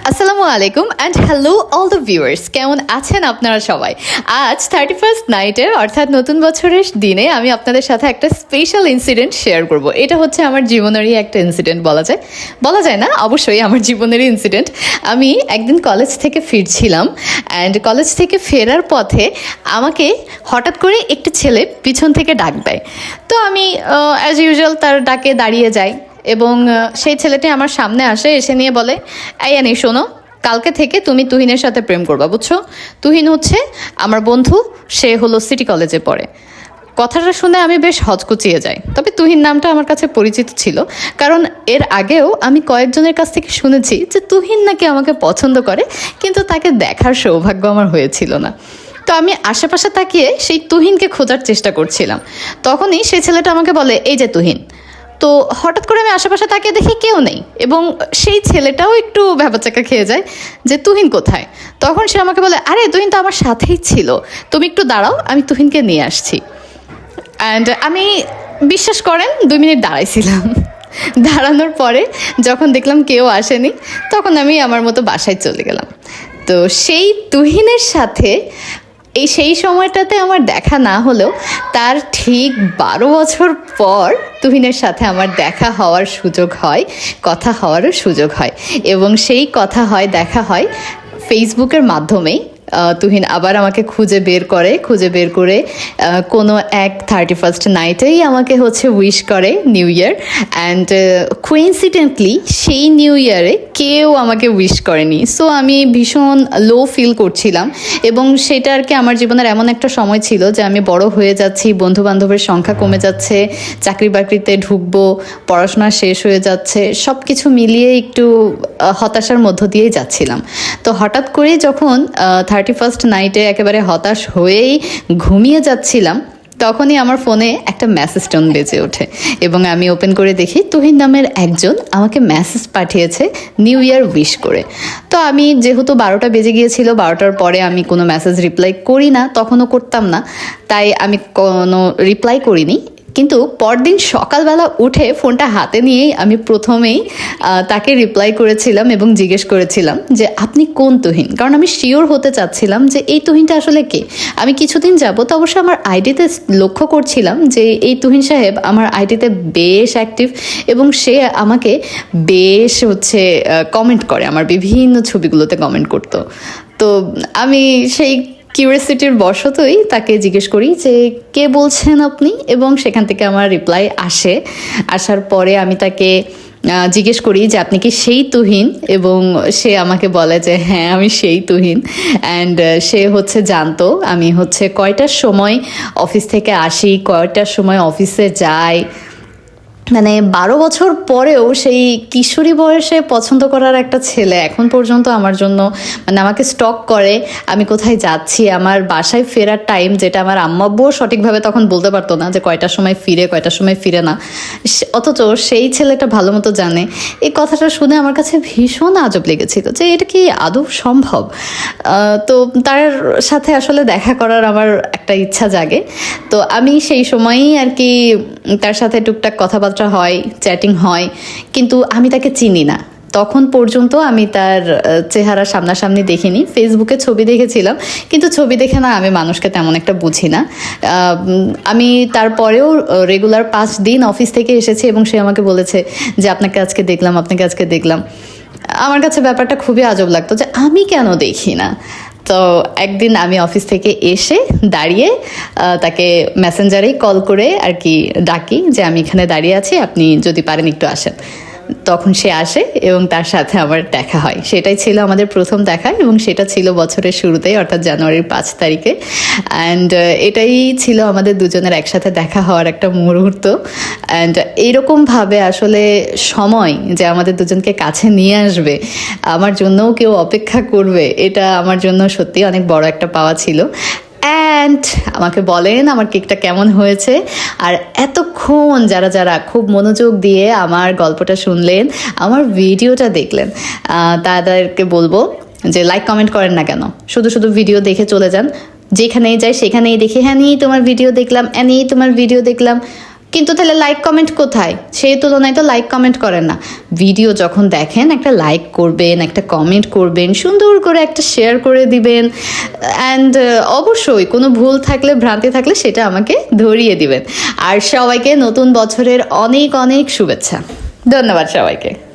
আসসালামু আলাইকুম and hello all the viewers, কেমন আছেন আপনারা সবাই? আজ 31st নাইটে অর্থাৎ নতুন বছরের দিনে আমি আপনাদের সাথে একটা স্পেশাল ইনসিডেন্ট শেয়ার করব। এটা হচ্ছে আমার জীবনেরই একটা ইনসিডেন্ট বলা যায় না, অবশ্যই আমার জীবনেরই ইনসিডেন্ট। আমি একদিন কলেজ থেকে ফিরছিলাম অ্যান্ড কলেজ থেকে ফেরার পথে আমাকে হঠাৎ করে একটি ছেলে পিছন থেকে ডাক দেয়। তো আমি অ্যাজ ইউজুয়াল তার ডাকে দাঁড়িয়ে যাই এবং সেই ছেলেটি আমার সামনে আসে, এসে নিয়ে বলে, এই আনি শোনো, কালকে থেকে তুমি তুহিনের সাথে প্রেম করবা, বুঝছো? তুহিন হচ্ছে আমার বন্ধু, সে হলো সিটি কলেজে পড়ে। কথাটা শুনে আমি বেশ হচকুচিয়ে যাই, তবে তুহিন নামটা আমার কাছে পরিচিত ছিল, কারণ এর আগেও আমি কয়েকজনের কাছ থেকে শুনেছি যে তুহিন নাকি আমাকে পছন্দ করে, কিন্তু তাকে দেখার সৌভাগ্য আমার হয়েছিল না। তো আমি আশেপাশে তাকিয়ে সেই তুহিনকে খোঁজার চেষ্টা করছিলাম। তখনই সেই ছেলেটা আমাকে বলে, এই যে তুহিন। তো হঠাৎ করে আমি আশেপাশে তাকিয়ে দেখি কেউ নেই, এবং সেই ছেলেটাও একটু ভ্যাবাচাকা খেয়ে যায় যে তুহিন কোথায়। তখন সে আমাকে বলে, আরে তুহিন তো আমার সাথেই ছিল, তুমি একটু দাঁড়াও, আমি তুহিনকে নিয়ে আসছি। অ্যান্ড আমি, বিশ্বাস করেন, 2 মিনিট দাঁড়াইছিলাম। দাঁড়ানোর পরে যখন দেখলাম কেউ আসেনি, তখন আমি আমার মতো বাসায় চলে গেলাম। তো সেই তুহিনের সাথে সেই সময়টাতে আমার দেখা না হলেও তার ঠিক 12 বছর পর তুহিনের সাথে আমার দেখা হওয়ার সুযোগ হয়, কথা হওয়ারও সুযোগ হয়, এবং সেই কথা হয়, দেখা হয় ফেসবুকের মাধ্যমেই। তুহিন আবার আমাকে খুঁজে বের করে কোনো এক 31st নাইটেই আমাকে উইশ করে নিউ ইয়ার। অ্যান্ড কোইন্সিডেন্টলি সেই নিউ ইয়ারে কেউ আমাকে উইশ করেনি। সো আমি ভীষণ লো ফিল করছিলাম, এবং সেটা আর কি আমার জীবনের এমন একটা সময় ছিল যে আমি বড় হয়ে যাচ্ছি, বন্ধু বান্ধবের সংখ্যা কমে যাচ্ছে, চাকরি বাকরিতে ঢুকবো, পড়াশোনা শেষ হয়ে যাচ্ছে, সব কিছু মিলিয়ে একটু হতাশার মধ্য দিয়েই যাচ্ছিলাম। তো হঠাৎ করেই যখন 31st নাইটে একেবারে হতাশ হয়েই ঘুমিয়ে যাচ্ছিলাম, তখনই আমার ফোনে একটা মেসেজ টোন বেজে ওঠে, এবং আমি ওপেন করে দেখি তুহিন নামের একজন আমাকে মেসেজ পাঠিয়েছে নিউ ইয়ার উইশ করে। তো আমি, যেহেতু 12টা বেজে গিয়েছিল, 12টার পরে আমি কোনো মেসেজ রিপ্লাই করি না, তখনও করতাম না, তাই আমি কোনো রিপ্লাই করিনি। কিন্তু পরদিন সকালবেলা উঠে ফোনটা হাতে নিয়েই আমি প্রথমেই তাকে রিপ্লাই করেছিলাম এবং জিজ্ঞেস করেছিলাম যে আপনি কোন তুহিন, কারণ আমি শিওর হতে চাচ্ছিলাম যে এই তুহিনটা আসলে কে। আমি কিছুদিন যাবত অবশ্য আমার আইডিতে লক্ষ্য করছিলাম যে এই তুহিন সাহেব আমার আইডিতে বেশ অ্যাক্টিভ, এবং সে আমাকে বেশ কমেন্ট করে, আমার বিভিন্ন ছবিগুলোতে কমেন্ট করতো। তো আমি সেই কিউরিয়াসিটির বশতই তাকে জিজ্ঞেস করি যে কে বলছেন আপনি, এবং সেখান থেকে আমার রিপ্লাই আসে। আসার পরে আমি তাকে জিজ্ঞেস করি যে আপনি কি সেই তুহিন, এবং সে আমাকে বলে যে হ্যাঁ আমি সেই তুহিন। অ্যান্ড সে জানতো আমি কয়টার সময় অফিস থেকে আসি, কয়টার সময় অফিসে যাই। মানে 12 বছর পরেও সেই কিশোরী বয়সে পছন্দ করার একটা ছেলে এখন পর্যন্ত আমার জন্য, মানে আমাকে স্টক করে আমি কোথায় যাচ্ছি, আমার বাসায় ফেরার টাইম, যেটা আমার আম্মা আব্বুও সঠিকভাবে তখন বলতে পারতো না যে কয়টার সময় ফিরে কয়টার সময় ফিরে না, অথচ সেই ছেলেটা ভালো মতো জানে। এই কথাটা শুনে আমার কাছে ভীষণ আজব লেগেছিল যে এটা কি আদৌ সম্ভব। তো তার সাথে আসলে দেখা করার আমার একটা ইচ্ছা জাগে। তো আমি সেই সময়ই আর কি তার সাথে টুকটাক কথাবার্তা হয়, চ্যাটিং হয়, কিন্তু আমি তাকে চিনি না। তখন পর্যন্ত আমি তার চেহারা সামনাসামনি দেখিনি, ফেসবুকে ছবি দেখেছিলাম, কিন্তু ছবি দেখে না আমি মানুষকে তেমন একটা বুঝি না। আমি তারপরেও রেগুলার 5 দিন অফিস থেকে এসেছি, এবং সে আমাকে বলেছে যে আপনাকে আজকে দেখলাম। আমার কাছে ব্যাপারটা খুবই আজব লাগতো যে আমি কেন দেখি না। তো একদিন আমি অফিস থেকে এসে দাঁড়িয়ে তাকে মেসেঞ্জারেই কল করে আর কি ডাকি যে আমি এখানে দাঁড়িয়ে আছি, আপনি যদি পারেন একটু আসেন। তখন সে আসে এবং তার সাথে আমার দেখা হয়। সেটাই ছিল আমাদের প্রথম দেখা, এবং সেটা ছিল বছরের শুরুতেই, অর্থাৎ জানুয়ারির 5 তারিখে। অ্যান্ড এটাই ছিল আমাদের দুজনের একসাথে দেখা হওয়ার একটা মুহূর্ত। অ্যান্ড এইরকমভাবে আসলে সময় যে আমাদের দুজনকে কাছে নিয়ে আসবে, আমার জন্যও কেউ অপেক্ষা করবে, এটা আমার জন্য সত্যি অনেক বড় একটা পাওয়া ছিল। অ্যান্ড আমাকে বলেন আমার কেকটা কেমন হয়েছে। আর এতক্ষণ যারা যারা খুব মনোযোগ দিয়ে আমার গল্পটা শুনলেন, আমার ভিডিওটা দেখলেন, তাদেরকে বলবো যে লাইক কমেন্ট করেন না কেন, শুধু শুধু ভিডিও দেখে চলে যান। যেখানেই যাই সেখানেই দেখি হ্যাঁ নিয়ে তোমার ভিডিও দেখলাম, কিন্তু তাহলে লাইক কমেন্ট কোথায়? সেই তুলনায় তো লাইক কমেন্ট করেন না। ভিডিও যখন দেখেন একটা লাইক করবেন, একটা কমেন্ট করবেন, সুন্দর করে একটা শেয়ার করে দিবেন, অ্যান্ড অবশ্যই কোনো ভুল থাকলে, ভ্রান্তি থাকলে সেটা আমাকে ধরিয়ে দিবেন। আর সবাইকে নতুন বছরের অনেক অনেক শুভেচ্ছা। ধন্যবাদ সবাইকে।